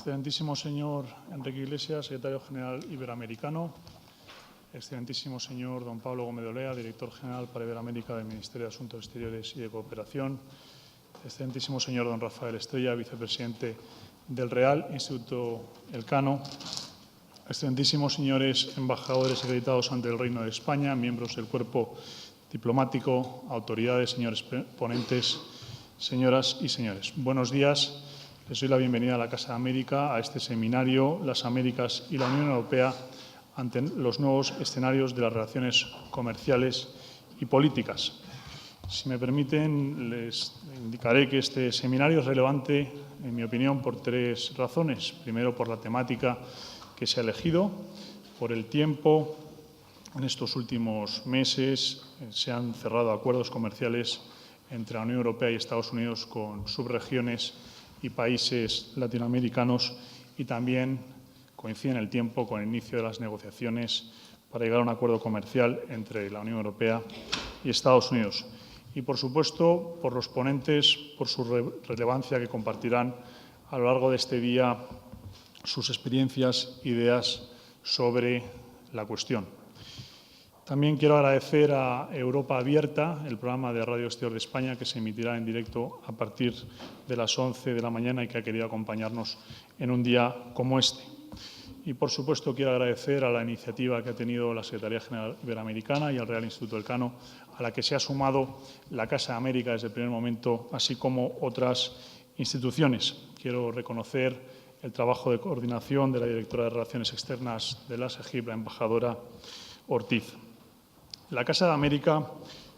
Excelentísimo señor Enrique Iglesias, secretario general iberoamericano. Excelentísimo señor don Pablo Gómez de Olea, director general para Iberoamérica del Ministerio de Asuntos Exteriores y de Cooperación. Excelentísimo señor don Rafael Estrella, vicepresidente del Real Instituto Elcano. Excelentísimos señores embajadores acreditados ante el Reino de España, miembros del cuerpo diplomático, autoridades, señores ponentes, señoras y señores. Buenos días. Les doy la bienvenida a la Casa de América, a este seminario, Las Américas y la Unión Europea ante los nuevos escenarios de las relaciones comerciales y políticas. Si me permiten, les indicaré que este seminario es relevante, en mi opinión, por tres razones. Primero, por la temática que se ha elegido, por el tiempo. En estos últimos meses se han cerrado acuerdos comerciales entre la Unión Europea y Estados Unidos con subregiones y países latinoamericanos, y también coincide en el tiempo con el inicio de las negociaciones para llegar a un acuerdo comercial entre la Unión Europea y Estados Unidos. Y, por supuesto, por los ponentes, por su relevancia, que compartirán a lo largo de este día sus experiencias, ideas sobre la cuestión. También quiero agradecer a Europa Abierta, el programa de Radio Exterior de España, que se emitirá en directo a partir de las 11 de la mañana y que ha querido acompañarnos en un día como este. Y, por supuesto, quiero agradecer a la iniciativa que ha tenido la Secretaría General Iberoamericana y al Real Instituto Elcano, a la que se ha sumado la Casa de América desde el primer momento, así como otras instituciones. Quiero reconocer el trabajo de coordinación de la directora de Relaciones Externas de la SEGIP, la embajadora Ortiz. La Casa de América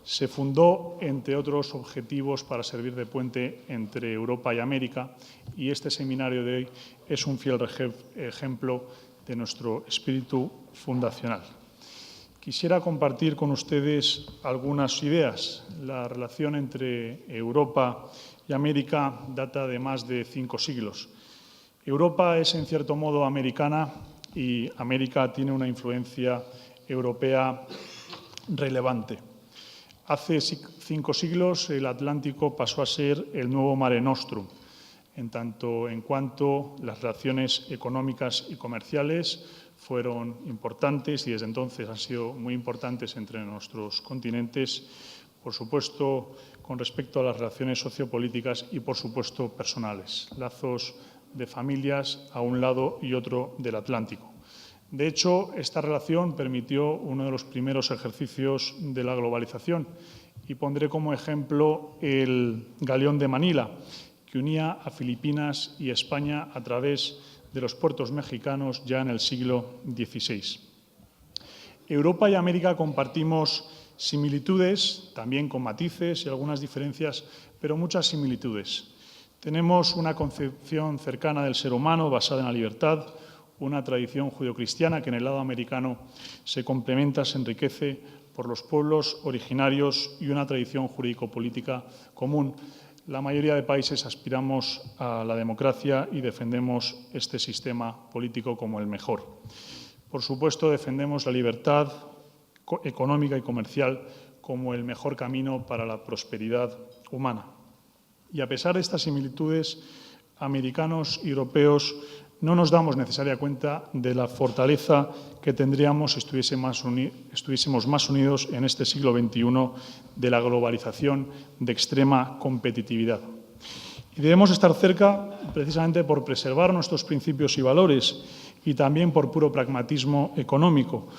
se fundó, entre otros objetivos, para servir de puente entre Europa y América, y este seminario de hoy es un fiel ejemplo de nuestro espíritu fundacional. Quisiera compartir con ustedes algunas ideas. La relación entre Europa y América data de más de 5 siglos. Europa es, en cierto modo, americana y América tiene una influencia europea relevante. Hace 5 siglos el Atlántico pasó a ser el nuevo Mare Nostrum, en tanto en cuanto las relaciones económicas y comerciales fueron importantes y desde entonces han sido muy importantes entre nuestros continentes, por supuesto con respecto a las relaciones sociopolíticas y, por supuesto, personales, lazos de familias a un lado y otro del Atlántico. De hecho, esta relación permitió uno de los primeros ejercicios de la globalización, y pondré como ejemplo el Galeón de Manila, que unía a Filipinas y España a través de los puertos mexicanos ya en el siglo XVI. Europa y América compartimos similitudes, también con matices y algunas diferencias, pero muchas similitudes. Tenemos una concepción cercana del ser humano basada en la libertad, una tradición judeocristiana que en el lado americano se complementa, se enriquece por los pueblos originarios y una tradición jurídico-política común. La mayoría de países aspiramos a la democracia y defendemos este sistema político como el mejor. Por supuesto, defendemos la libertad económica y comercial como el mejor camino para la prosperidad humana. Y a pesar de estas similitudes, americanos y europeos no nos damos necesaria cuenta de la fortaleza que tendríamos si estuviésemos más unidos en este siglo XXI de la globalización de extrema competitividad. Y debemos estar cerca precisamente por preservar nuestros principios y valores y también por puro pragmatismo económico,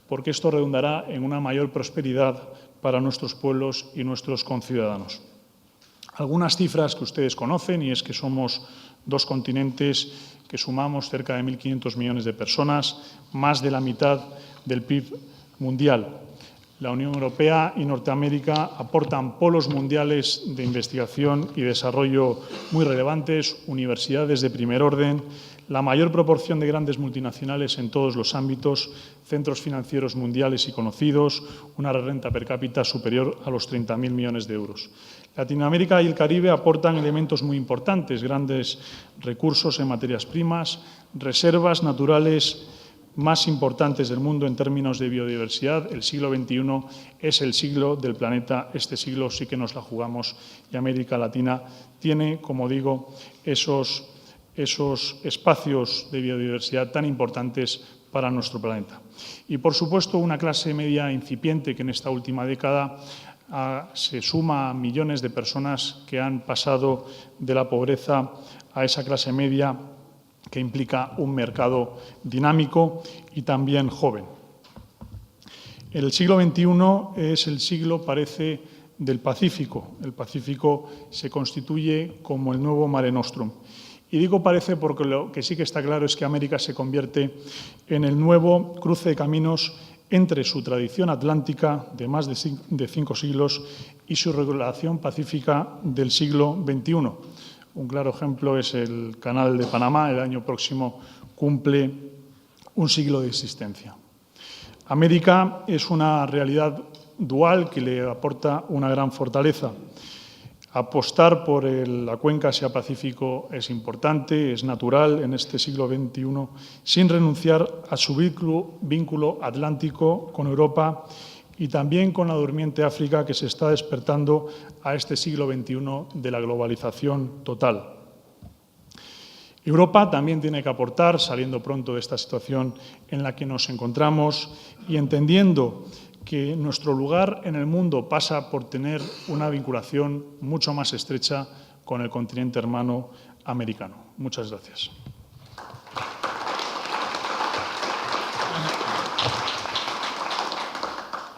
porque esto redundará en una mayor prosperidad para nuestros pueblos y nuestros conciudadanos. Algunas cifras que ustedes conocen, y es que somos 2 continentes que sumamos cerca de 1.500 millones de personas, más de la mitad del PIB mundial. La Unión Europea y Norteamérica aportan polos mundiales de investigación y desarrollo muy relevantes, universidades de primer orden, la mayor proporción de grandes multinacionales en todos los ámbitos, centros financieros mundiales y conocidos, una renta per cápita superior a los 30.000 millones de euros. Latinoamérica y el Caribe aportan elementos muy importantes, grandes recursos en materias primas, reservas naturales más importantes del mundo en términos de biodiversidad. El siglo XXI es el siglo del planeta. Este siglo sí que nos la jugamos y América Latina tiene, como digo, esos esos espacios de biodiversidad tan importantes para nuestro planeta. Y, por supuesto, una clase media incipiente que en esta última década se suma a millones de personas que han pasado de la pobreza a esa clase media que implica un mercado dinámico y también joven. El siglo XXI es el siglo, parece, del Pacífico. El Pacífico se constituye como el nuevo Mare Nostrum. Y digo parece porque lo que sí que está claro es que América se convierte en el nuevo cruce de caminos entre su tradición atlántica de más de 5 siglos y su relación pacífica del siglo XXI. Un claro ejemplo es el Canal de Panamá. El año próximo cumple un siglo de existencia. América es una realidad dual que le aporta una gran fortaleza. Apostar por la cuenca Asia-Pacífico es importante, es natural en este siglo XXI, sin renunciar a su vínculo atlántico con Europa y también con la durmiente África, que se está despertando a este siglo XXI de la globalización total. Europa también tiene que aportar, saliendo pronto de esta situación en la que nos encontramos y entendiendo que nuestro lugar en el mundo pasa por tener una vinculación mucho más estrecha con el continente hermano americano. Muchas gracias.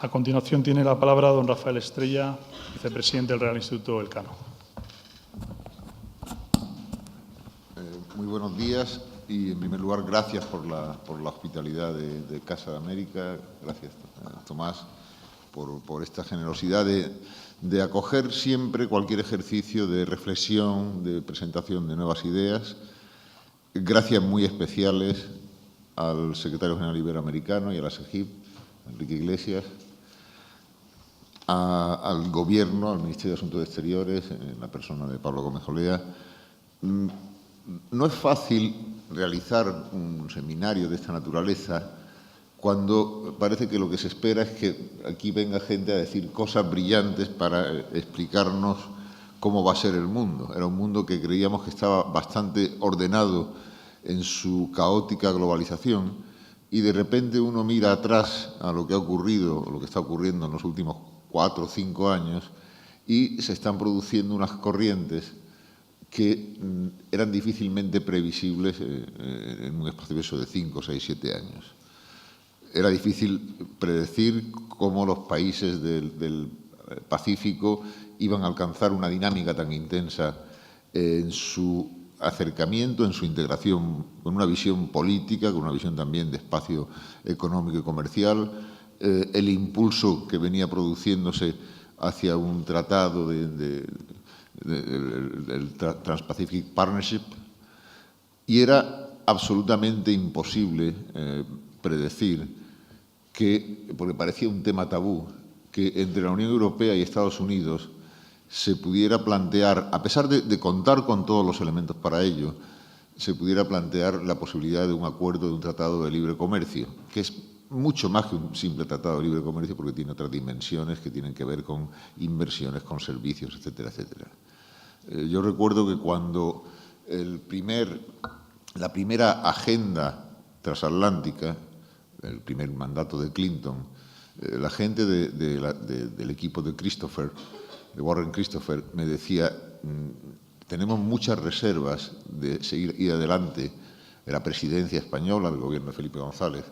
A continuación tiene la palabra don Rafael Estrella, vicepresidente del Real Instituto Elcano. Muy buenos días y, en primer lugar, gracias por la hospitalidad de Casa de América. Gracias, Tomás, por esta generosidad de acoger siempre cualquier ejercicio de reflexión, de presentación de nuevas ideas. Gracias muy especiales al secretario general iberoamericano y a la SEGIP, Enrique Iglesias, al Gobierno, al Ministerio de Asuntos Exteriores, en la persona de Pablo Gómez Olea. No es fácil realizar un seminario de esta naturaleza cuando parece que lo que se espera es que aquí venga gente a decir cosas brillantes para explicarnos cómo va a ser el mundo. Era un mundo que creíamos que estaba bastante ordenado en su caótica globalización y de repente uno mira atrás a lo que ha ocurrido, lo que está ocurriendo en los últimos 4 o 5 años y se están produciendo unas corrientes que eran difícilmente previsibles en un espacio de 5, 6, 7 años. Era difícil predecir cómo los países del Pacífico iban a alcanzar una dinámica tan intensa en su acercamiento, en su integración, con una visión política, con una visión también de espacio económico y comercial, el impulso que venía produciéndose hacia un tratado del Trans-Pacific Partnership, y era absolutamente imposible predecir porque parecía un tema tabú, que entre la Unión Europea y Estados Unidos se pudiera plantear, a pesar de contar con todos los elementos para ello, se pudiera plantear la posibilidad de un acuerdo, de un tratado de libre comercio, que es mucho más que un simple tratado de libre comercio porque tiene otras dimensiones que tienen que ver con inversiones, con servicios, etcétera, etcétera. Yo recuerdo que cuando la primera agenda transatlántica, el primer mandato de Clinton, la gente del equipo de Warren Christopher, me decía, tenemos muchas reservas de ir adelante, de la presidencia española, del gobierno de Felipe González,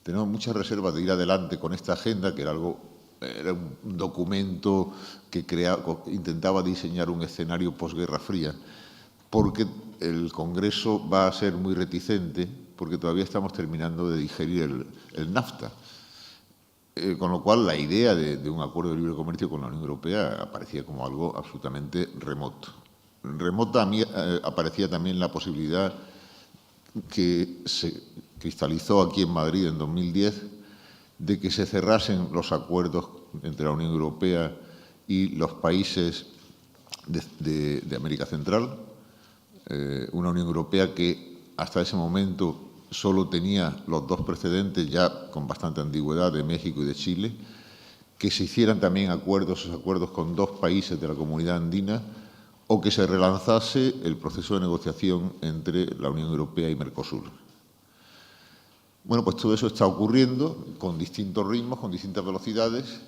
tenemos muchas reservas de ir adelante con esta agenda, que era un documento que intentaba diseñar un escenario posguerra fría, porque el Congreso va a ser muy reticente, porque todavía estamos terminando de digerir el NAFTA. Con lo cual, la idea de un acuerdo de libre comercio con la Unión Europea aparecía como algo absolutamente remoto. Remota a mí aparecía también la posibilidad que se cristalizó aquí en Madrid en 2010 de que se cerrasen los acuerdos entre la Unión Europea y los países de América Central, una Unión Europea que hasta ese momento solo tenía los 2 precedentes ya con bastante antigüedad de México y de Chile, que se hicieran también esos acuerdos con 2 países de la Comunidad Andina o que se relanzase el proceso de negociación entre la Unión Europea y Mercosur. Bueno, pues todo eso está ocurriendo con distintos ritmos, con distintas velocidades.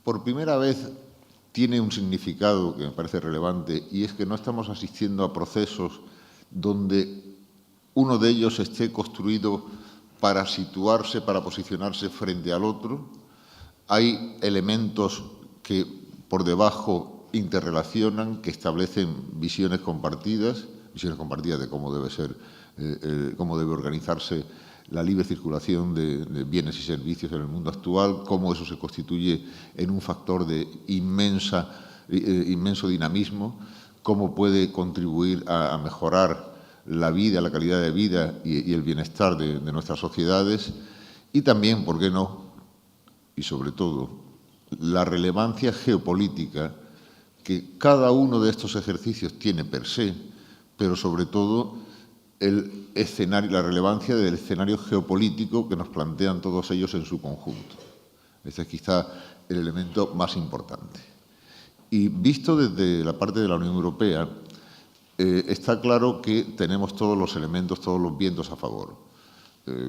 Por primera vez tiene un significado que me parece relevante, y es que no estamos asistiendo a procesos donde uno de ellos esté construido para situarse, para posicionarse frente al otro. Hay elementos que por debajo interrelacionan, que establecen visiones compartidas de cómo debe ser, cómo debe organizarse la libre circulación de bienes y servicios en el mundo actual, cómo eso se constituye en un factor de inmenso dinamismo, cómo puede contribuir a mejorar la vida, la calidad de vida y el bienestar de nuestras sociedades, y también, ¿por qué no?, y sobre todo, la relevancia geopolítica que cada uno de estos ejercicios tiene per se, pero sobre todo la relevancia del escenario geopolítico que nos plantean todos ellos en su conjunto. Este es quizá el elemento más importante. Y visto desde la parte de la Unión Europea, está claro que tenemos todos los elementos, todos los vientos a favor.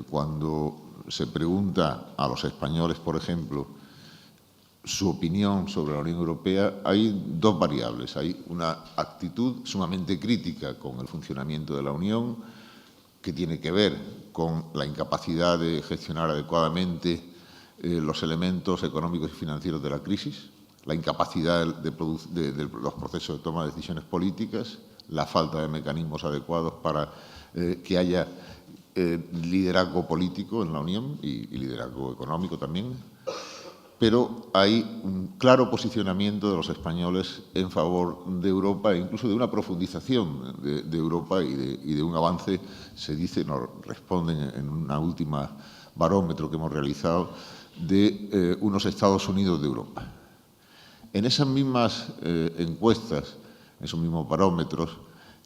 Cuando se pregunta a los españoles, por ejemplo, su opinión sobre la Unión Europea, hay dos variables. Hay una actitud sumamente crítica con el funcionamiento de la Unión, que tiene que ver con la incapacidad de gestionar adecuadamente los elementos económicos y financieros de la crisis, la incapacidad de los procesos de toma de decisiones políticas, la falta de mecanismos adecuados para que haya liderazgo político en la Unión y liderazgo económico también. Pero hay un claro posicionamiento de los españoles en favor de Europa e incluso de una profundización de Europa y de un avance, se dice, nos responden en una última barómetro que hemos realizado, de unos Estados Unidos de Europa. En esas mismas encuestas, en esos mismos barómetros,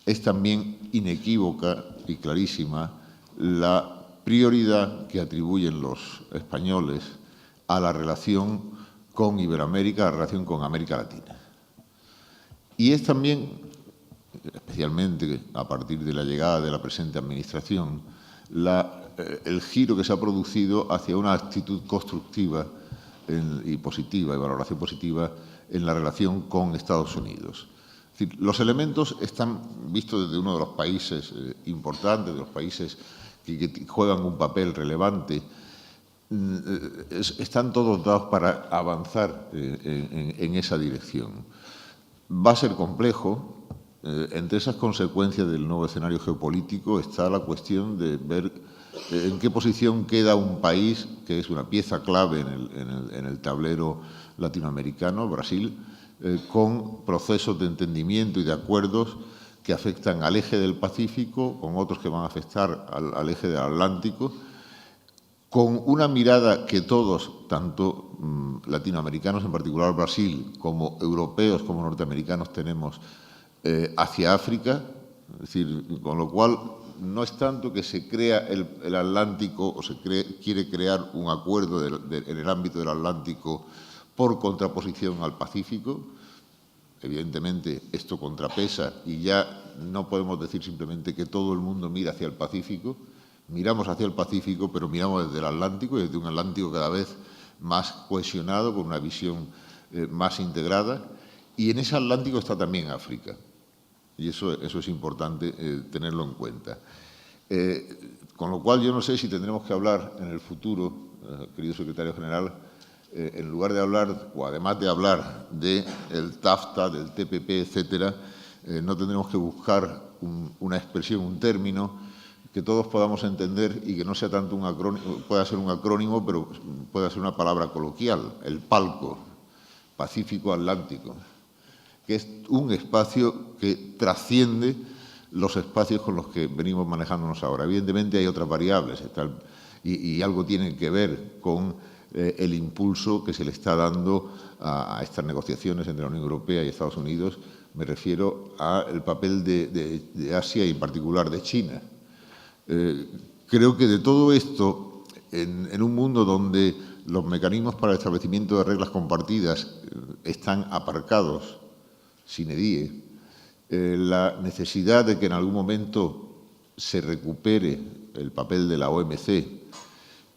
es también inequívoca y clarísima la prioridad que atribuyen los españoles a la relación con Iberoamérica, a la relación con América Latina. Y es también, especialmente a partir de la llegada de la presente Administración, el giro que se ha producido hacia una actitud constructiva y positiva, y valoración positiva, en la relación con Estados Unidos. Es decir, los elementos están vistos desde uno de los países importantes, de los países que juegan un papel relevante. Están todos dados para avanzar en esa dirección. Va a ser complejo. Entre esas consecuencias del nuevo escenario geopolítico está la cuestión de ver en qué posición queda un país que es una pieza clave en el tablero latinoamericano, Brasil, con procesos de entendimiento y de acuerdos que afectan al eje del Pacífico, con otros que van a afectar al eje del Atlántico, con una mirada que todos, tanto latinoamericanos, en particular Brasil, como europeos, como norteamericanos, tenemos hacia África. Es decir, con lo cual no es tanto que se crea el Atlántico o quiere crear un acuerdo en el ámbito del Atlántico por contraposición al Pacífico. Evidentemente, esto contrapesa y ya no podemos decir simplemente que todo el mundo mira hacia el Pacífico. Miramos hacia el Pacífico, pero miramos desde el Atlántico, y desde un Atlántico cada vez más cohesionado, con una visión más integrada. Y en ese Atlántico está también África. Y eso es importante tenerlo en cuenta. Con lo cual, yo no sé si tendremos que hablar en el futuro, querido secretario general, en lugar de hablar, o además de hablar del TAFTA, del TPP, etcétera, no tendremos que buscar una expresión, un término que todos podamos entender y que no sea tanto un acrónimo, pueda ser un acrónimo, pero pueda ser una palabra coloquial, el PALCO, Pacífico Atlántico, que es un espacio que trasciende los espacios con los que venimos manejándonos ahora. Evidentemente hay otras variables y algo tiene que ver con el impulso que se le está dando a estas negociaciones entre la Unión Europea y Estados Unidos. Me refiero al papel de Asia y en particular de China. Creo que de todo esto, en un mundo donde los mecanismos para el establecimiento de reglas compartidas están aparcados, sine die, la necesidad de que en algún momento se recupere el papel de la OMC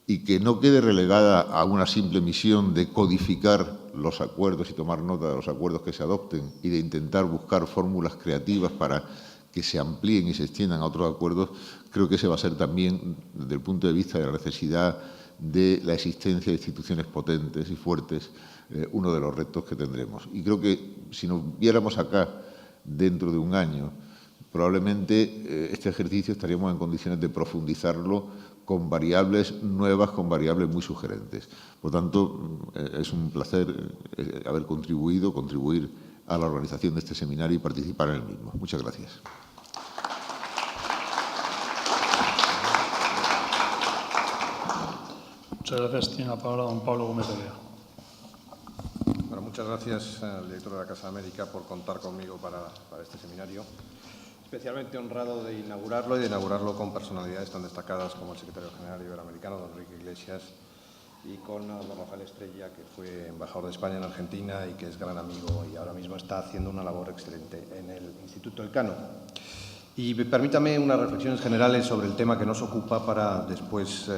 y que no quede relegada a una simple misión de codificar los acuerdos y tomar nota de los acuerdos que se adopten y de intentar buscar fórmulas creativas para que se amplíen y se extiendan a otros acuerdos, creo que ese va a ser también, desde el punto de vista de la necesidad de la existencia de instituciones potentes y fuertes, uno de los retos que tendremos. Y creo que si nos viéramos acá dentro de un año, probablemente este ejercicio estaríamos en condiciones de profundizarlo con variables nuevas, con variables muy sugerentes. Por tanto, es un placer haber contribuir a la organización de este seminario y participar en el mismo. Muchas gracias. Muchas gracias. Tiene la palabra don Pablo Gómez Olea. Bueno, muchas gracias al director de la Casa América por contar conmigo para este seminario. Especialmente honrado de inaugurarlo y de inaugurarlo con personalidades tan destacadas como el secretario general iberoamericano, don Enrique Iglesias, y con don Rafael Estrella, que fue embajador de España en Argentina y que es gran amigo y ahora mismo está haciendo una labor excelente en el Instituto Elcano. Y permítame unas reflexiones generales sobre el tema que nos ocupa para después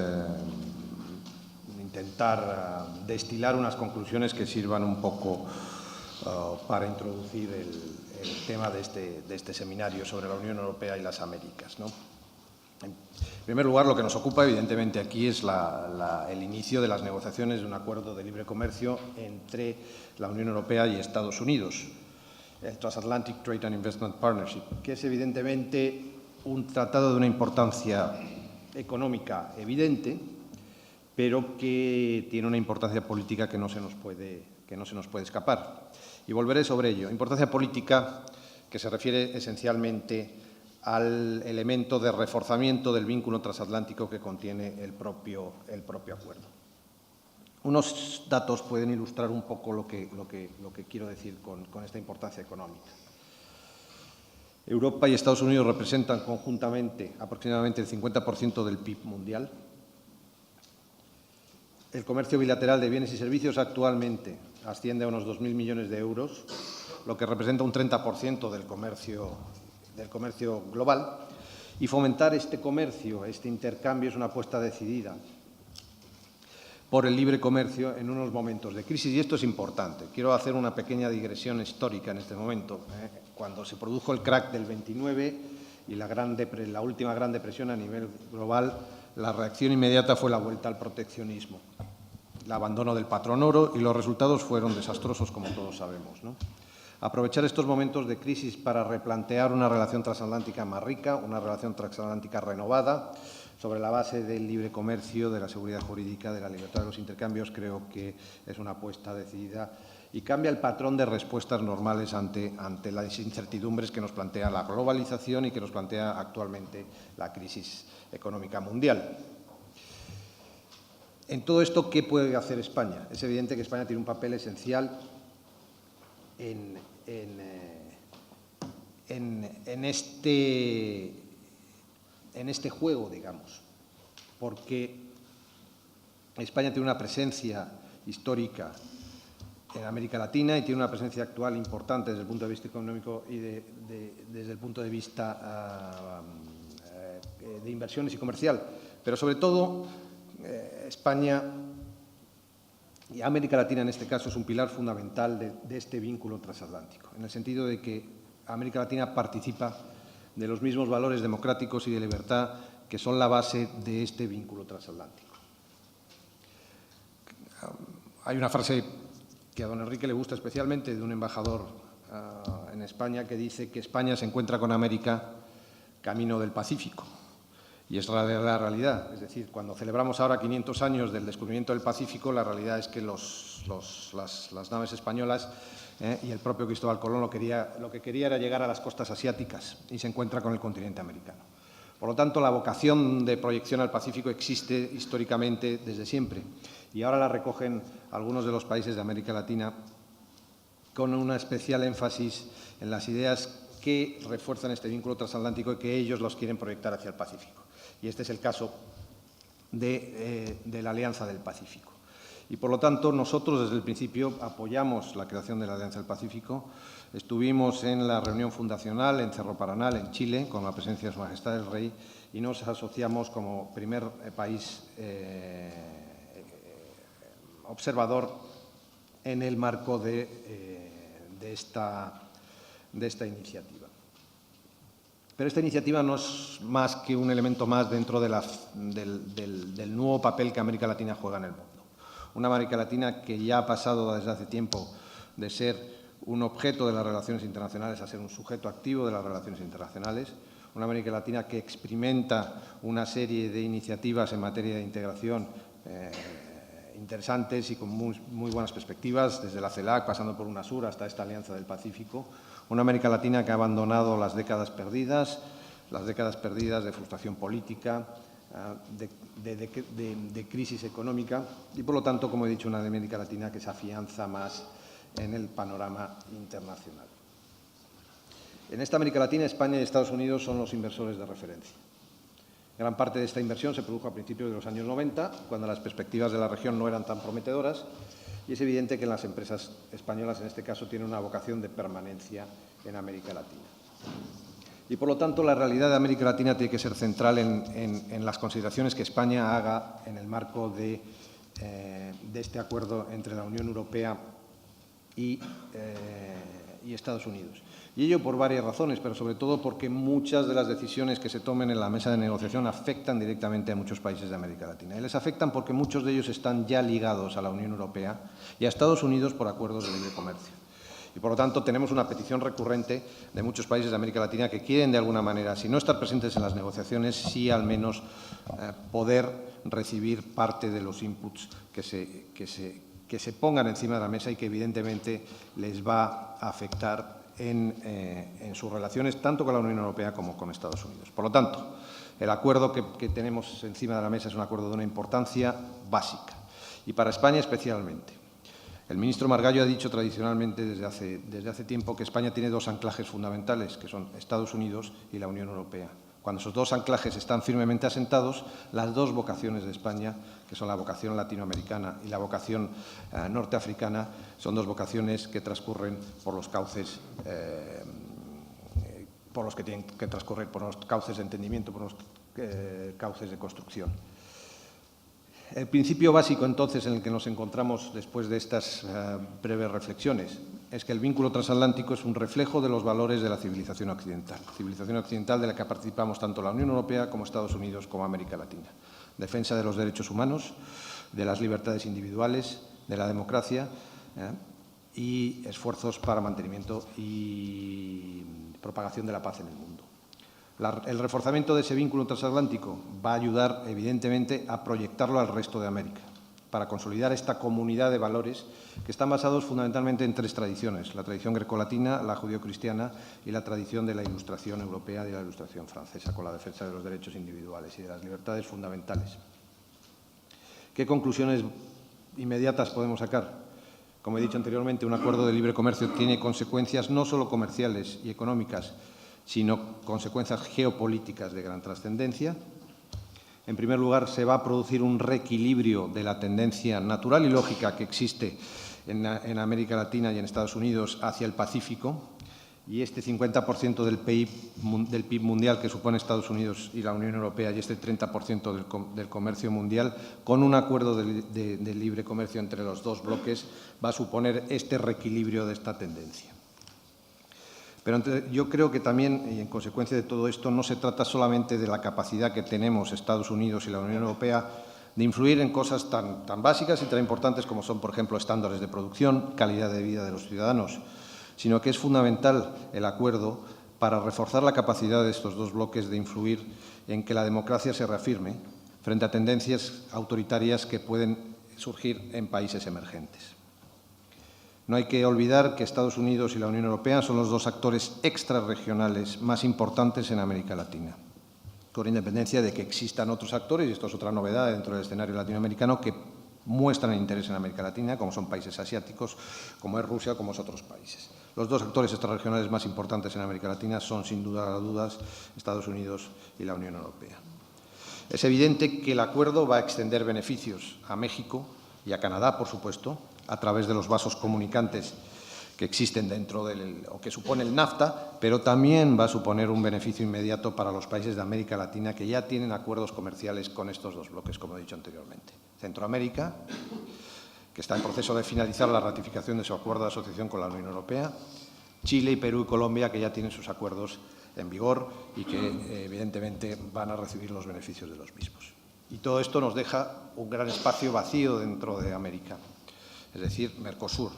intentar destilar unas conclusiones que sirvan un poco para introducir el tema de este seminario sobre la Unión Europea y las Américas, ¿no? En primer lugar, lo que nos ocupa, evidentemente, aquí es el inicio de las negociaciones de un acuerdo de libre comercio entre la Unión Europea y Estados Unidos, el Transatlantic Trade and Investment Partnership, que es, evidentemente, un tratado de una importancia económica evidente, pero que tiene una importancia política que no se nos puede escapar. Y volveré sobre ello. Importancia política que se refiere esencialmente al elemento de reforzamiento del vínculo transatlántico que contiene el propio acuerdo. Unos datos pueden ilustrar un poco lo que quiero decir con esta importancia económica. Europa y Estados Unidos representan conjuntamente aproximadamente el 50% del PIB mundial. El comercio bilateral de bienes y servicios actualmente asciende a unos 2.000 millones de euros, lo que representa un 30% del comercio global. Y fomentar este comercio, este intercambio, es una apuesta decidida por el libre comercio en unos momentos de crisis. Y esto es importante. Quiero hacer una pequeña digresión histórica en este momento. Cuando se produjo el crack del 29 y la última gran depresión a nivel global, la reacción inmediata fue la vuelta al proteccionismo, el abandono del patrón oro, y los resultados fueron desastrosos, como todos sabemos, ¿no? Aprovechar estos momentos de crisis para replantear una relación transatlántica más rica, una relación transatlántica renovada, sobre la base del libre comercio, de la seguridad jurídica, de la libertad de los intercambios, creo que es una apuesta decidida y cambia el patrón de respuestas normales ante las incertidumbres que nos plantea la globalización y que nos plantea actualmente la crisis económica mundial. En todo esto, ¿qué puede hacer España? Es evidente que España tiene un papel esencial en este juego, digamos, porque España tiene una presencia histórica en América Latina y tiene una presencia actual importante desde el punto de vista económico y desde el punto de vista de inversiones y comercial. Pero, sobre todo, España y América Latina, en este caso, es un pilar fundamental de este vínculo transatlántico, en el sentido de que América Latina participa de los mismos valores democráticos y de libertad que son la base de este vínculo transatlántico. Hay una frase que a don Enrique le gusta especialmente, de un embajador en España, que dice que España se encuentra con América camino del Pacífico. Y es la realidad. Es decir, cuando celebramos ahora 500 años del descubrimiento del Pacífico, la realidad es que las naves españolas y el propio Cristóbal Colón lo que quería era llegar a las costas asiáticas y se encuentra con el continente americano. Por lo tanto, la vocación de proyección al Pacífico existe históricamente desde siempre y ahora la recogen algunos de los países de América Latina con un especial énfasis en las ideas que refuerzan este vínculo transatlántico y que ellos los quieren proyectar hacia el Pacífico. Y este es el caso de la Alianza del Pacífico. Y, por lo tanto, nosotros desde el principio apoyamos la creación de la Alianza del Pacífico. Estuvimos en la reunión fundacional en Cerro Paranal, en Chile, con la presencia de Su Majestad el Rey, y nos asociamos como primer país observador en el marco de esta iniciativa. Pero esta iniciativa no es más que un elemento más dentro del nuevo papel que América Latina juega en el mundo. Una América Latina que ya ha pasado desde hace tiempo de ser un objeto de las relaciones internacionales a ser un sujeto activo de las relaciones internacionales. Una América Latina que experimenta una serie de iniciativas en materia de integración interesantes y con muy buenas perspectivas, desde la CELAC, pasando por UNASUR hasta esta Alianza del Pacífico. Una América Latina que ha abandonado las décadas perdidas de frustración política, de crisis económica y, por lo tanto, como he dicho, una América Latina que se afianza más en el panorama internacional. En esta América Latina, España y Estados Unidos son los inversores de referencia. Gran parte de esta inversión se produjo a principios de los años 90, cuando las perspectivas de la región no eran tan prometedoras, y es evidente que las empresas españolas, en este caso, tienen una vocación de permanencia en América Latina. Y, por lo tanto, la realidad de América Latina tiene que ser central en las consideraciones que España haga en el marco de este acuerdo entre la Unión Europea y Estados Unidos. Y ello por varias razones, pero sobre todo porque muchas de las decisiones que se tomen en la mesa de negociación afectan directamente a muchos países de América Latina. Y les afectan porque muchos de ellos están ya ligados a la Unión Europea y a Estados Unidos por acuerdos de libre comercio. Y, por lo tanto, tenemos una petición recurrente de muchos países de América Latina que quieren, de alguna manera, si no estar presentes en las negociaciones, sí al menos poder recibir parte de los inputs que se pongan encima de la mesa y que, evidentemente, les va a afectar en sus relaciones tanto con la Unión Europea como con Estados Unidos. Por lo tanto, el acuerdo que tenemos encima de la mesa es un acuerdo de una importancia básica y para España especialmente. El ministro Margallo ha dicho tradicionalmente desde hace tiempo que España tiene dos anclajes fundamentales, que son Estados Unidos y la Unión Europea. Cuando esos dos anclajes están firmemente asentados, las dos vocaciones de España, que son la vocación latinoamericana y la vocación norteafricana, son dos vocaciones que transcurren por los cauces por los que tienen que transcurrir, por los cauces de entendimiento, por los cauces de construcción. El principio básico, entonces, en el que nos encontramos después de estas breves reflexiones es que el vínculo transatlántico es un reflejo de los valores de la civilización occidental de la que participamos tanto la Unión Europea como Estados Unidos como América Latina. Defensa de los derechos humanos, de las libertades individuales, de la democracia y esfuerzos para mantenimiento y propagación de la paz en el mundo. El reforzamiento de ese vínculo transatlántico va a ayudar, evidentemente, a proyectarlo al resto de América, para consolidar esta comunidad de valores que están basados fundamentalmente en tres tradiciones: la tradición grecolatina, la judeocristiana y la tradición de la Ilustración europea y de la Ilustración francesa, con la defensa de los derechos individuales y de las libertades fundamentales. ¿Qué conclusiones inmediatas podemos sacar? Como he dicho anteriormente, un acuerdo de libre comercio tiene consecuencias no solo comerciales y económicas, sino consecuencias geopolíticas de gran trascendencia. En primer lugar, se va a producir un reequilibrio de la tendencia natural y lógica que existe en América Latina y en Estados Unidos hacia el Pacífico, y este 50% del PIB mundial que supone Estados Unidos y la Unión Europea y este 30% del comercio mundial, con un acuerdo de libre comercio entre los dos bloques, va a suponer este reequilibrio de esta tendencia. Pero yo creo que también, y en consecuencia de todo esto, no se trata solamente de la capacidad que tenemos Estados Unidos y la Unión Europea de influir en cosas tan básicas y tan importantes como son, por ejemplo, estándares de producción, calidad de vida de los ciudadanos, sino que es fundamental el acuerdo para reforzar la capacidad de estos dos bloques de influir en que la democracia se reafirme frente a tendencias autoritarias que pueden surgir en países emergentes. No hay que olvidar que Estados Unidos y la Unión Europea son los dos actores extrarregionales más importantes en América Latina, con independencia de que existan otros actores, y esto es otra novedad dentro del escenario latinoamericano, que muestran interés en América Latina, como son países asiáticos, como es Rusia, como son otros países. Los dos actores extrarregionales más importantes en América Latina son, sin duda a dudas, Estados Unidos y la Unión Europea. Es evidente que el acuerdo va a extender beneficios a México y a Canadá, por supuesto, a través de los vasos comunicantes que existen dentro o que supone el NAFTA, pero también va a suponer un beneficio inmediato para los países de América Latina que ya tienen acuerdos comerciales con estos dos bloques, como he dicho anteriormente. Centroamérica, que está en proceso de finalizar la ratificación de su acuerdo de asociación con la Unión Europea, Chile, Perú y Colombia, que ya tienen sus acuerdos en vigor y que, evidentemente, van a recibir los beneficios de los mismos. Y todo esto nos deja un gran espacio vacío dentro de América, es decir, Mercosur.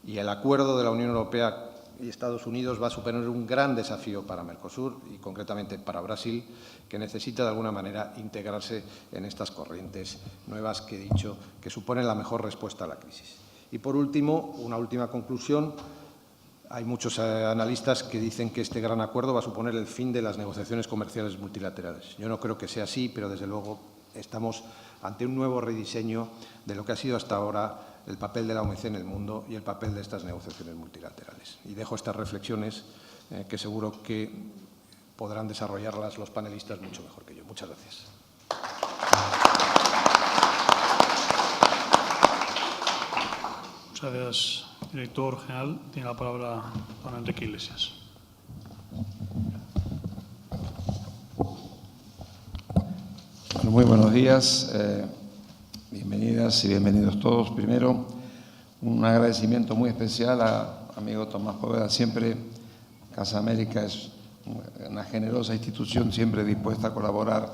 Y el acuerdo de la Unión Europea y Estados Unidos va a suponer un gran desafío para Mercosur y, concretamente, para Brasil, que necesita, de alguna manera, integrarse en estas corrientes nuevas que he dicho, que suponen la mejor respuesta a la crisis. Y, por último, una última conclusión. Hay muchos analistas que dicen que este gran acuerdo va a suponer el fin de las negociaciones comerciales multilaterales. Yo no creo que sea así, pero, desde luego, estamos ante un nuevo rediseño de lo que ha sido hasta ahora el papel de la OMC en el mundo y el papel de estas negociaciones multilaterales. Y dejo estas reflexiones que seguro que podrán desarrollarlas los panelistas mucho mejor que yo. Muchas gracias. Muchas gracias, director general. Tiene la palabra don Enrique Iglesias. Bueno, muy buenos días. Bienvenidas y bienvenidos todos. Primero, un agradecimiento muy especial a amigo Tomás Poveda. Siempre Casa América es una generosa institución, siempre dispuesta a colaborar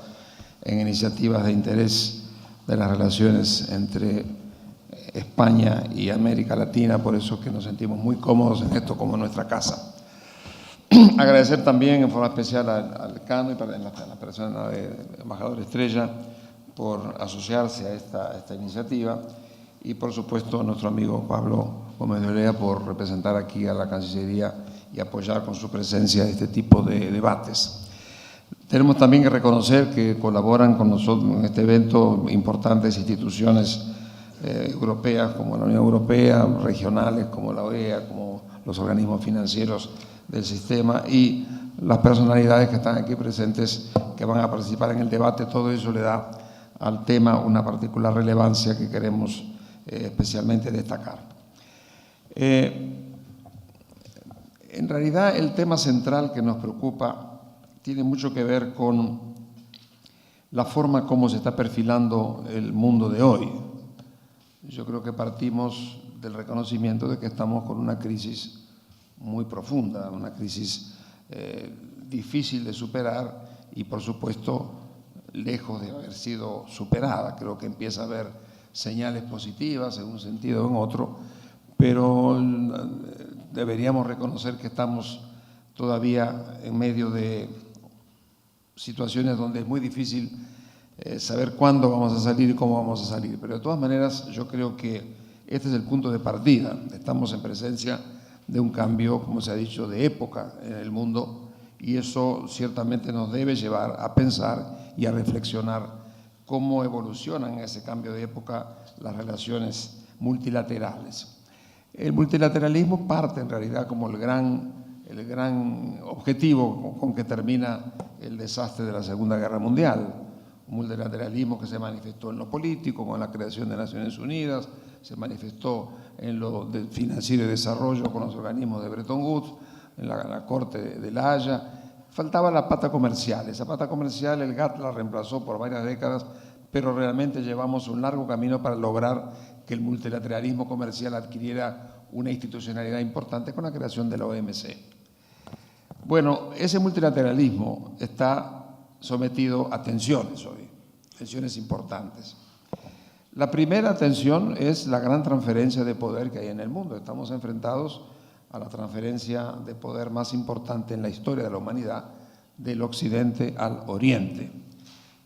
en iniciativas de interés de las relaciones entre España y América Latina, por eso que nos sentimos muy cómodos en esto como en nuestra casa. Agradecer también en forma especial al CANO y en la persona del embajador Estrella por asociarse a esta iniciativa y, por supuesto, a nuestro amigo Pablo Gómez de Olea por representar aquí a la Cancillería y apoyar con su presencia este tipo de debates. Tenemos también que reconocer que colaboran con nosotros en este evento importantes instituciones europeas como la Unión Europea, regionales como la OEA, como los organismos financieros del sistema y las personalidades que están aquí presentes que van a participar en el debate. Todo eso le da al tema una particular relevancia que queremos especialmente destacar. En realidad, el tema central que nos preocupa tiene mucho que ver con la forma como se está perfilando el mundo de hoy. Yo creo que partimos del reconocimiento de que estamos con una crisis muy profunda, una crisis difícil de superar y, por supuesto, lejos de haber sido superada. Creo que empieza a haber señales positivas en un sentido o en otro, pero deberíamos reconocer que estamos todavía en medio de situaciones donde es muy difícil saber cuándo vamos a salir y cómo vamos a salir. Pero de todas maneras, yo creo que este es el punto de partida. Estamos en presencia de un cambio, como se ha dicho, de época en el mundo, y eso ciertamente nos debe llevar a pensar y a reflexionar cómo evolucionan en ese cambio de época las relaciones multilaterales. El multilateralismo parte en realidad como el gran objetivo con que termina el desastre de la Segunda Guerra Mundial. Un multilateralismo que se manifestó en lo político, con la creación de Naciones Unidas, se manifestó en lo financiero y desarrollo con los organismos de Bretton Woods, en la Corte de La Haya. Faltaba la pata comercial. Esa pata comercial el GATT la reemplazó por varias décadas, pero realmente llevamos un largo camino para lograr que el multilateralismo comercial adquiriera una institucionalidad importante con la creación de la OMC. Bueno, ese multilateralismo está sometido a tensiones hoy, tensiones importantes. La primera tensión es la gran transferencia de poder que hay en el mundo. Estamos enfrentados a la transferencia de poder más importante en la historia de la humanidad, del occidente al oriente.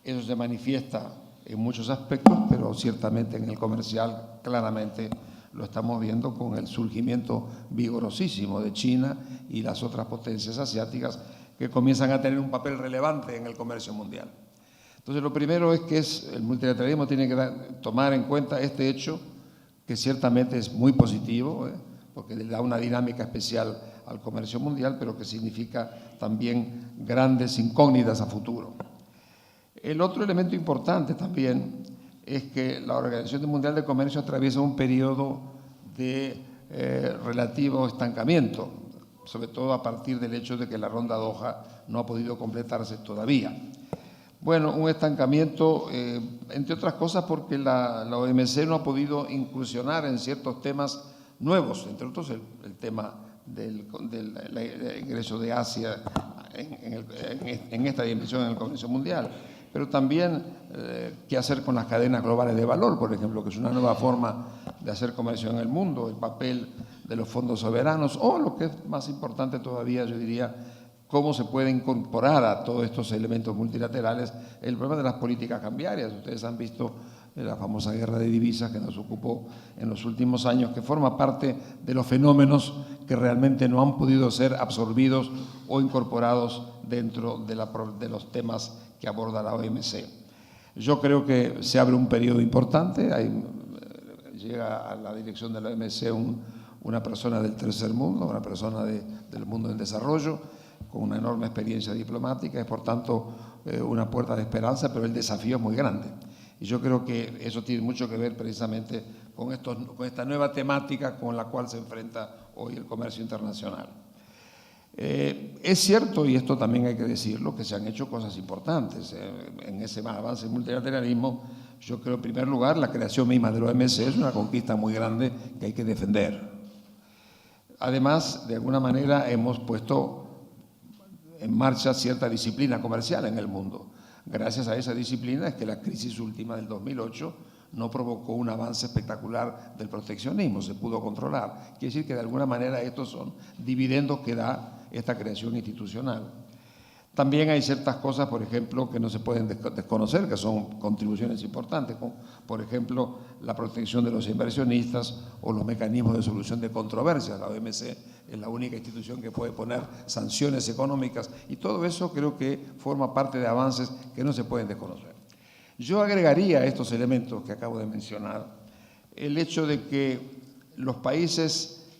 Eso se manifiesta en muchos aspectos, pero ciertamente en el comercial claramente lo estamos viendo con el surgimiento vigorosísimo de China y las otras potencias asiáticas que comienzan a tener un papel relevante en el comercio mundial. Entonces, lo primero es que el multilateralismo tiene que tomar en cuenta este hecho, que ciertamente es muy positivo, porque le da una dinámica especial al comercio mundial, pero que significa también grandes incógnitas a futuro. El otro elemento importante también es que la Organización Mundial de Comercio atraviesa un periodo de relativo estancamiento, sobre todo a partir del hecho de que la ronda Doha no ha podido completarse todavía. Bueno, un estancamiento, entre otras cosas, porque la OMC no ha podido incursionar en ciertos temas nuevos, entre otros el tema del ingreso de Asia en esta dimensión en el comercio mundial, pero también qué hacer con las cadenas globales de valor, por ejemplo, que es una nueva forma de hacer comercio en el mundo, el papel de los fondos soberanos, o lo que es más importante todavía, yo diría, cómo se puede incorporar a todos estos elementos multilaterales el problema de las políticas cambiarias. Ustedes han visto la famosa guerra de divisas que nos ocupó en los últimos años, que forma parte de los fenómenos que realmente no han podido ser absorbidos o incorporados dentro de los temas que aborda la OMC. Yo creo que se abre un periodo importante, llega a la dirección de la OMC una persona del tercer mundo, una persona del mundo en desarrollo, con una enorme experiencia diplomática, es por tanto una puerta de esperanza, pero el desafío es muy grande. Y yo creo que eso tiene mucho que ver precisamente con esta nueva temática con la cual se enfrenta hoy el comercio internacional. Es cierto, y esto también hay que decirlo, que se han hecho cosas importantes en ese avance del multilateralismo. Yo creo, en primer lugar, la creación misma de la OMC es una conquista muy grande que hay que defender. Además, de alguna manera hemos puesto en marcha cierta disciplina comercial en el mundo. Gracias a esa disciplina es que la crisis última del 2008 no provocó un avance espectacular del proteccionismo, se pudo controlar. Quiere decir que de alguna manera estos son dividendos que da esta creación institucional. También hay ciertas cosas, por ejemplo, que no se pueden desconocer, que son contribuciones importantes, como por ejemplo la protección de los inversionistas o los mecanismos de solución de controversias. La OMC es la única institución que puede poner sanciones económicas y todo eso creo que forma parte de avances que no se pueden desconocer. Yo agregaría a estos elementos que acabo de mencionar el hecho de que los países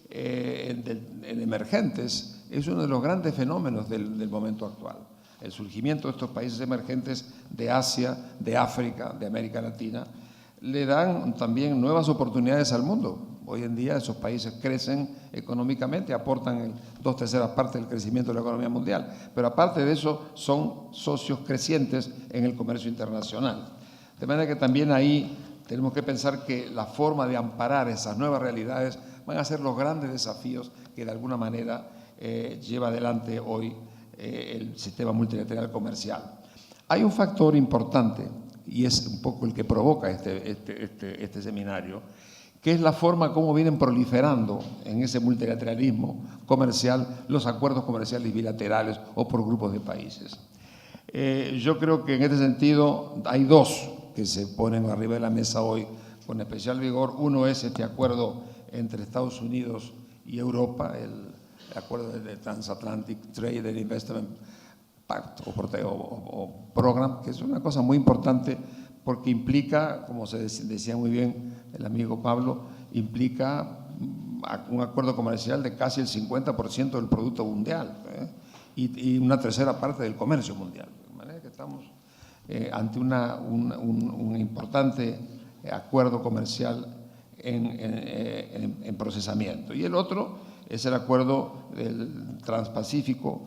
emergentes es uno de los grandes fenómenos del momento actual. El surgimiento de estos países emergentes de Asia, de África, de América Latina, le dan también nuevas oportunidades al mundo. Hoy en día esos países crecen económicamente, aportan 2/3 partes del crecimiento de la economía mundial, pero aparte de eso son socios crecientes en el comercio internacional. De manera que también ahí tenemos que pensar que la forma de amparar esas nuevas realidades van a ser los grandes desafíos que de alguna manera lleva adelante hoy el sistema multilateral comercial. Hay un factor importante, y es un poco el que provoca este seminario, que es la forma como vienen proliferando en ese multilateralismo comercial los acuerdos comerciales bilaterales o por grupos de países. Yo creo que en este sentido hay dos que se ponen arriba de la mesa hoy con especial vigor. Uno es este acuerdo entre Estados Unidos y Europa, el acuerdo de Transatlantic Trade and Investment Pact o Program, que es una cosa muy importante porque implica, como se decía muy bien el amigo Pablo, implica un acuerdo comercial de casi el 50% del producto mundial y una 1/3 parte del comercio mundial. De manera que estamos ante un importante acuerdo comercial en procesamiento. Y el otro es el acuerdo del Transpacífico,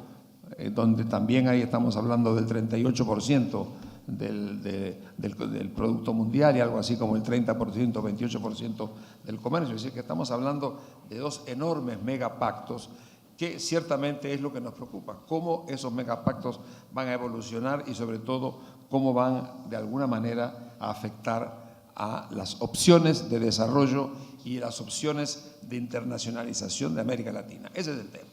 donde también ahí estamos hablando del 38% del producto mundial y algo así como el 30%, 28% del comercio. Es decir, que estamos hablando de dos enormes megapactos que ciertamente es lo que nos preocupa, cómo esos megapactos van a evolucionar y sobre todo cómo van de alguna manera a afectar a las opciones de desarrollo y las opciones de internacionalización de América Latina. Ese es el tema.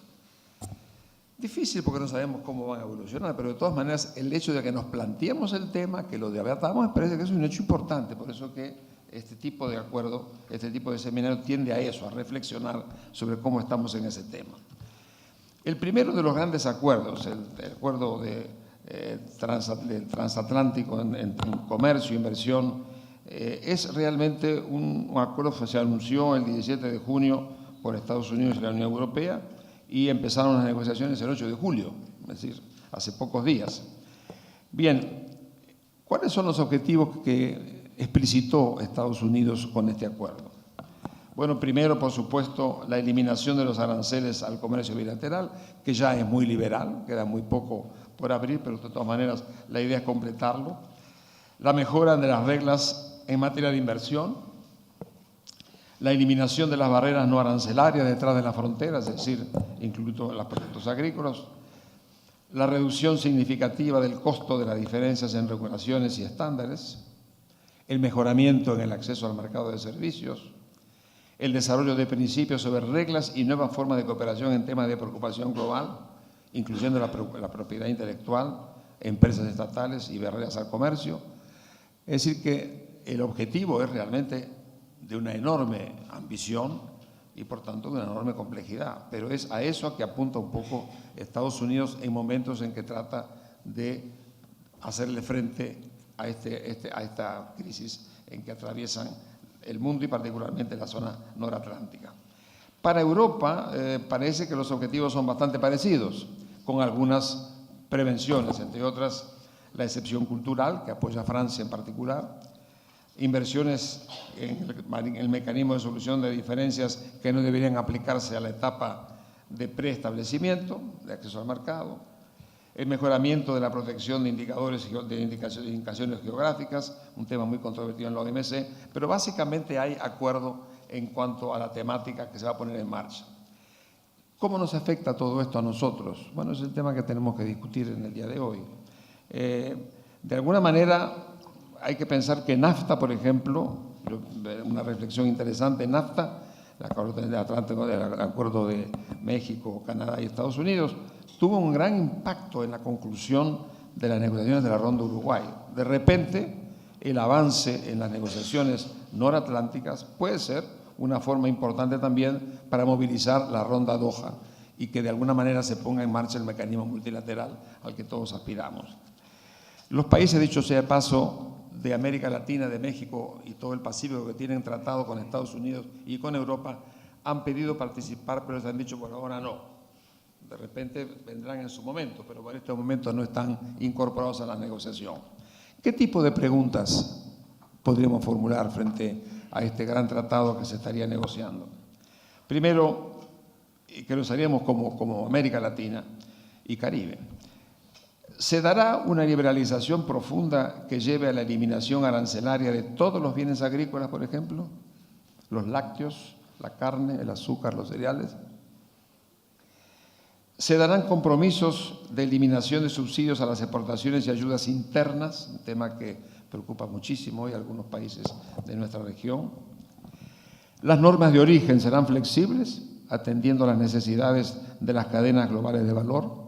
Difícil porque no sabemos cómo van a evolucionar, pero de todas maneras el hecho de que nos planteemos el tema, que lo debatamos, me parece que es un hecho importante. Por eso que este tipo de acuerdo, este tipo de seminario tiende a eso, a reflexionar sobre cómo estamos en ese tema. El primero de los grandes acuerdos, el acuerdo transatlántico en comercio e inversión, es realmente un acuerdo que se anunció el 17 de junio por Estados Unidos y la Unión Europea y empezaron las negociaciones el 8 de julio, es decir, hace pocos días. Bien, ¿cuáles son los objetivos que explicitó Estados Unidos con este acuerdo? Bueno, primero, por supuesto, la eliminación de los aranceles al comercio bilateral, que ya es muy liberal, queda muy poco por abrir, pero de todas maneras la idea es completarlo. La mejora de las reglas en materia de inversión, la eliminación de las barreras no arancelarias detrás de las fronteras, es decir, incluido los productos agrícolas, la reducción significativa del costo de las diferencias en regulaciones y estándares, el mejoramiento en el acceso al mercado de servicios, el desarrollo de principios sobre reglas y nuevas formas de cooperación en temas de preocupación global, incluyendo la propiedad intelectual, empresas estatales y barreras al comercio. Es decir, que el objetivo es realmente de una enorme ambición y, por tanto, de una enorme complejidad. Pero es a eso a que apunta un poco Estados Unidos en momentos en que trata de hacerle frente a esta crisis en que atraviesan el mundo y particularmente la zona noratlántica. Para Europa parece que los objetivos son bastante parecidos, con algunas prevenciones, entre otras la excepción cultural, que apoya a Francia en particular, inversiones en el mecanismo de solución de diferencias que no deberían aplicarse a la etapa de preestablecimiento, de acceso al mercado, el mejoramiento de la protección de indicadores de indicaciones geográficas, un tema muy controvertido en la OMC, pero básicamente hay acuerdo en cuanto a la temática que se va a poner en marcha. ¿Cómo nos afecta todo esto a nosotros? Bueno, es el tema que tenemos que discutir en el día de hoy. De alguna manera hay que pensar que NAFTA, por ejemplo, una reflexión interesante, NAFTA, el acuerdo de México, Canadá y Estados Unidos, tuvo un gran impacto en la conclusión de las negociaciones de la Ronda Uruguay. De repente, el avance en las negociaciones noratlánticas puede ser una forma importante también para movilizar la Ronda Doha y que de alguna manera se ponga en marcha el mecanismo multilateral al que todos aspiramos. Los países, dicho sea de paso, de América Latina, de México y todo el Pacífico que tienen tratado con Estados Unidos y con Europa, han pedido participar, pero les han dicho por ahora no. De repente vendrán en su momento, pero en este momento no están incorporados a la negociación. ¿Qué tipo de preguntas podríamos formular frente a este gran tratado que se estaría negociando? Primero, que lo haríamos como América Latina y Caribe. ¿Se dará una liberalización profunda que lleve a la eliminación arancelaria de todos los bienes agrícolas, por ejemplo? Los lácteos, la carne, el azúcar, los cereales. ¿Se darán compromisos de eliminación de subsidios a las exportaciones y ayudas internas? Un tema que preocupa muchísimo hoy a algunos países de nuestra región. ¿Las normas de origen serán flexibles, atendiendo a las necesidades de las cadenas globales de valor?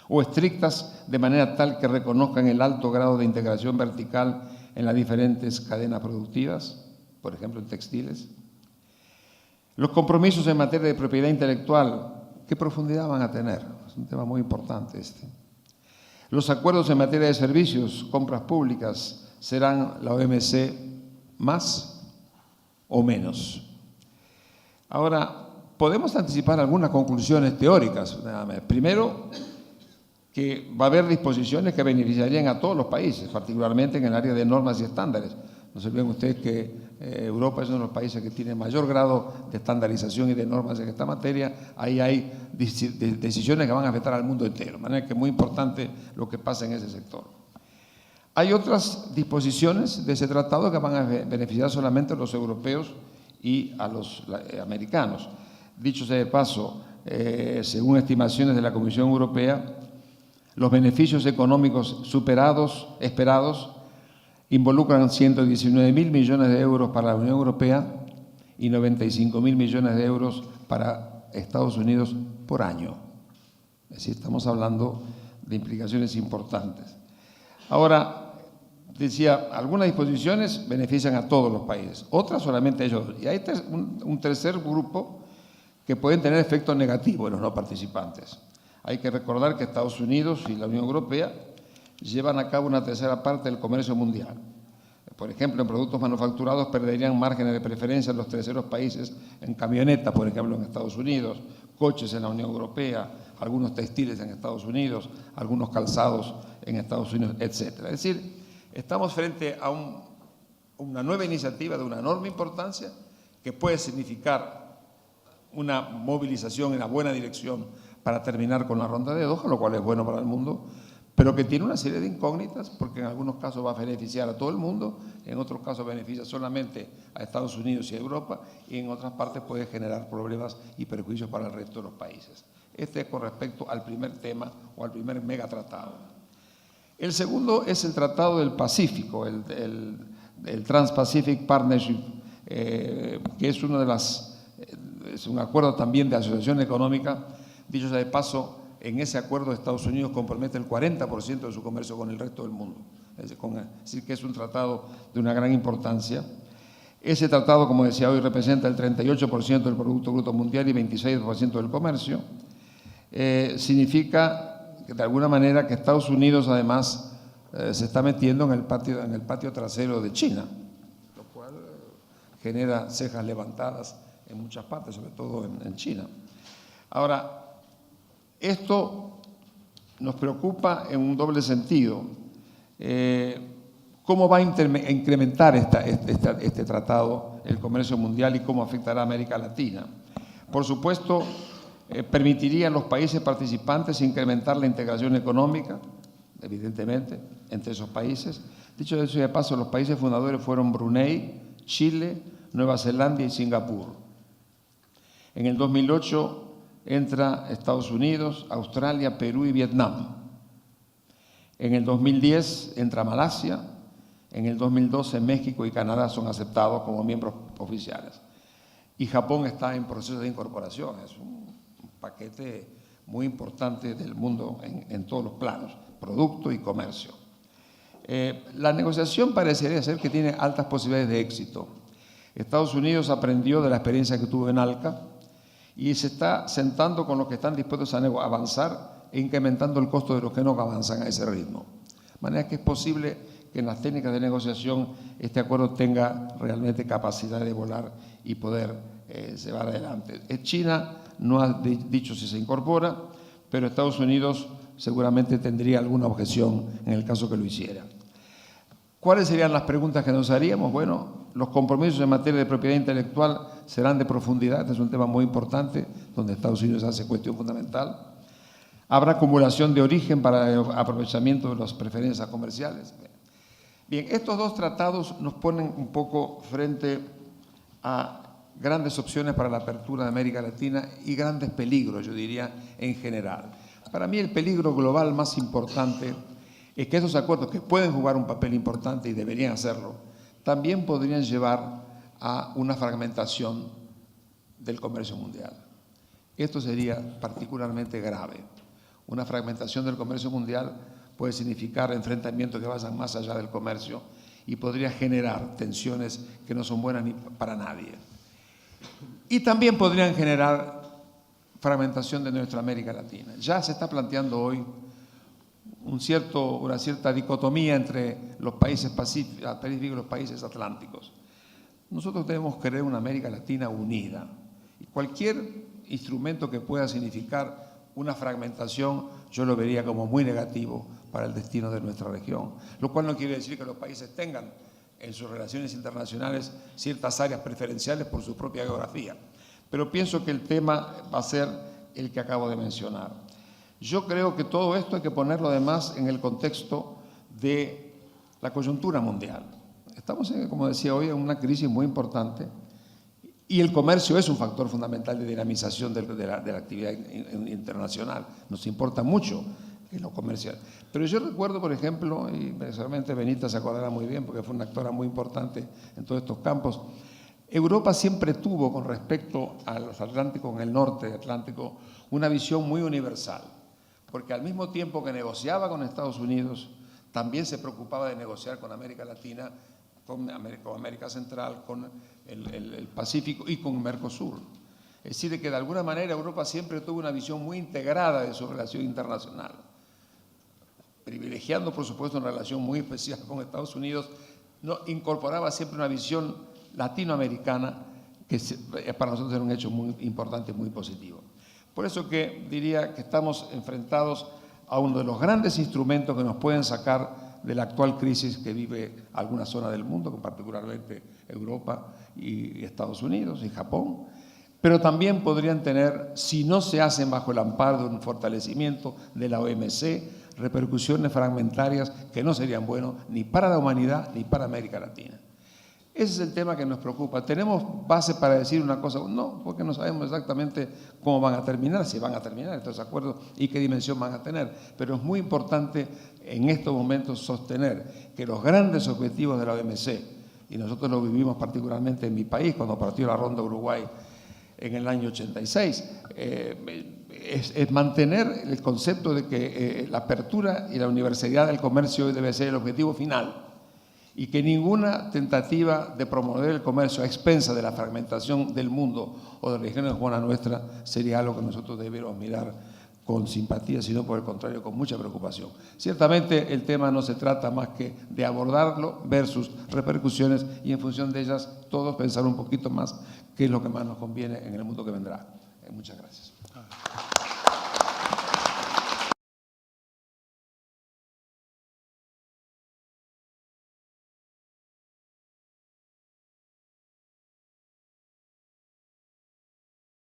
¿O estrictas de manera tal que reconozcan el alto grado de integración vertical en las diferentes cadenas productivas, por ejemplo en textiles? Los compromisos en materia de propiedad intelectual, ¿qué profundidad van a tener? Es un tema muy importante este. Los acuerdos en materia de servicios, compras públicas, ¿serán la OMC más o menos? Ahora, podemos anticipar algunas conclusiones teóricas. Primero, que va a haber disposiciones que beneficiarían a todos los países, particularmente en el área de normas y estándares. No se olviden ustedes que Europa es uno de los países que tiene mayor grado de estandarización y de normas en esta materia. Ahí hay decisiones que van a afectar al mundo entero, de manera que es muy importante lo que pasa en ese sector. Hay otras disposiciones de ese tratado que van a beneficiar solamente a los europeos y a los americanos. Dicho sea de paso, según estimaciones de la Comisión Europea, los beneficios económicos esperados, involucran 119.000 millones de euros para la Unión Europea y 95.000 millones de euros para Estados Unidos por año. Es decir, estamos hablando de implicaciones importantes. Ahora, decía, algunas disposiciones benefician a todos los países, otras solamente a ellos. Y hay un tercer grupo que pueden tener efectos negativos en los no participantes. Hay que recordar que Estados Unidos y la Unión Europea llevan a cabo una tercera parte del comercio mundial. Por ejemplo, en productos manufacturados perderían márgenes de preferencia en los terceros países, en camionetas, por ejemplo, en Estados Unidos, coches en la Unión Europea, algunos textiles en Estados Unidos, algunos calzados en Estados Unidos, etc. Es decir, estamos frente a una nueva iniciativa de una enorme importancia que puede significar una movilización en la buena dirección para terminar con la ronda de Doha, lo cual es bueno para el mundo, pero que tiene una serie de incógnitas, porque en algunos casos va a beneficiar a todo el mundo, en otros casos beneficia solamente a Estados Unidos y a Europa, y en otras partes puede generar problemas y perjuicios para el resto de los países. Este es con respecto al primer tema o al primer megatratado. El segundo es el Tratado del Pacífico, el Trans-Pacific Partnership, que es es un acuerdo también de asociación económica. Dicho sea de paso, en ese acuerdo Estados Unidos compromete el 40% de su comercio con el resto del mundo. Es decir, que es un tratado de una gran importancia. Ese tratado, como decía hoy, representa el 38% del Producto Bruto Mundial y 26% del comercio. Significa que, de alguna manera, que Estados Unidos, además, se está metiendo en el patio trasero de China, lo cual genera cejas levantadas en muchas partes, sobre todo en China. Ahora, esto nos preocupa en un doble sentido. ¿Cómo va a incrementar este tratado el comercio mundial y cómo afectará a América Latina? Por supuesto, permitiría a los países participantes incrementar la integración económica, evidentemente, entre esos países. Dicho eso de paso, los países fundadores fueron Brunei, Chile, Nueva Zelanda y Singapur. En el 2008 entra Estados Unidos, Australia, Perú y Vietnam. En el 2010 entra Malasia. En el 2012 México y Canadá son aceptados como miembros oficiales. Y Japón está en proceso de incorporación. Es un paquete muy importante del mundo en todos los planos, producto y comercio. La negociación parecería ser que tiene altas posibilidades de éxito. Estados Unidos aprendió de la experiencia que tuvo en ALCA y se está sentando con los que están dispuestos a avanzar e incrementando el costo de los que no avanzan a ese ritmo. De manera que es posible que en las técnicas de negociación este acuerdo tenga realmente capacidad de volar y poder llevar adelante. China no ha dicho si se incorpora, pero Estados Unidos seguramente tendría alguna objeción en el caso que lo hiciera. ¿Cuáles serían las preguntas que nos haríamos? Bueno, los compromisos en materia de propiedad intelectual serán de profundidad. Este es un tema muy importante, donde Estados Unidos hace cuestión fundamental. Habrá acumulación de origen para el aprovechamiento de las preferencias comerciales. Bien, estos dos tratados nos ponen un poco frente a grandes opciones para la apertura de América Latina y grandes peligros, yo diría, en general. Para mí el peligro global más importante es que esos acuerdos, que pueden jugar un papel importante y deberían hacerlo, también podrían llevar a una fragmentación del comercio mundial. Esto sería particularmente grave. Una fragmentación del comercio mundial puede significar enfrentamientos que vayan más allá del comercio y podría generar tensiones que no son buenas ni para nadie. Y también podrían generar fragmentación de nuestra América Latina. Ya se está planteando hoy una cierta dicotomía entre los países pacíficos y los países atlánticos. Nosotros debemos querer una América Latina unida. Y cualquier instrumento que pueda significar una fragmentación, yo lo vería como muy negativo para el destino de nuestra región. Lo cual no quiere decir que los países tengan en sus relaciones internacionales ciertas áreas preferenciales por su propia geografía. Pero pienso que el tema va a ser el que acabo de mencionar. Yo creo que todo esto hay que ponerlo además en el contexto de la coyuntura mundial. Estamos, como decía hoy, en una crisis muy importante y el comercio es un factor fundamental de dinamización de la actividad internacional. Nos importa mucho lo comercial. Pero yo recuerdo, por ejemplo, y precisamente Benita se acordará muy bien porque fue una actora muy importante en todos estos campos, Europa siempre tuvo con respecto a los Atlánticos, en el norte Atlántico, una visión muy universal, porque al mismo tiempo que negociaba con Estados Unidos, también se preocupaba de negociar con América Latina, con América Central, con el Pacífico y con Mercosur. Es decir, que de alguna manera Europa siempre tuvo una visión muy integrada de su relación internacional, privilegiando, por supuesto, una relación muy especial con Estados Unidos, incorporaba siempre una visión latinoamericana que para nosotros era un hecho muy importante y muy positivo. Por eso que diría que estamos enfrentados a uno de los grandes instrumentos que nos pueden sacar de la actual crisis que vive alguna zona del mundo, particularmente Europa y Estados Unidos y Japón. Pero también podrían tener, si no se hacen bajo el amparo de un fortalecimiento de la OMC, repercusiones fragmentarias que no serían buenas ni para la humanidad ni para América Latina. Ese es el tema que nos preocupa. ¿Tenemos base para decir una cosa? No, porque no sabemos exactamente cómo van a terminar, si van a terminar estos acuerdos y qué dimensión van a tener. Pero es muy importante en estos momentos sostener que los grandes objetivos de la OMC, y nosotros lo vivimos particularmente en mi país cuando partió la Ronda Uruguay en el año 86, es mantener el concepto de que la apertura y la universalidad del comercio debe ser el objetivo final y que ninguna tentativa de promover el comercio a expensas de la fragmentación del mundo o de regiones como la nuestra sería algo que nosotros debiéramos mirar con simpatía, sino por el contrario con mucha preocupación. Ciertamente el tema no se trata más que de abordarlo, ver sus repercusiones y en función de ellas todos pensar un poquito más qué es lo que más nos conviene en el mundo que vendrá. Muchas gracias.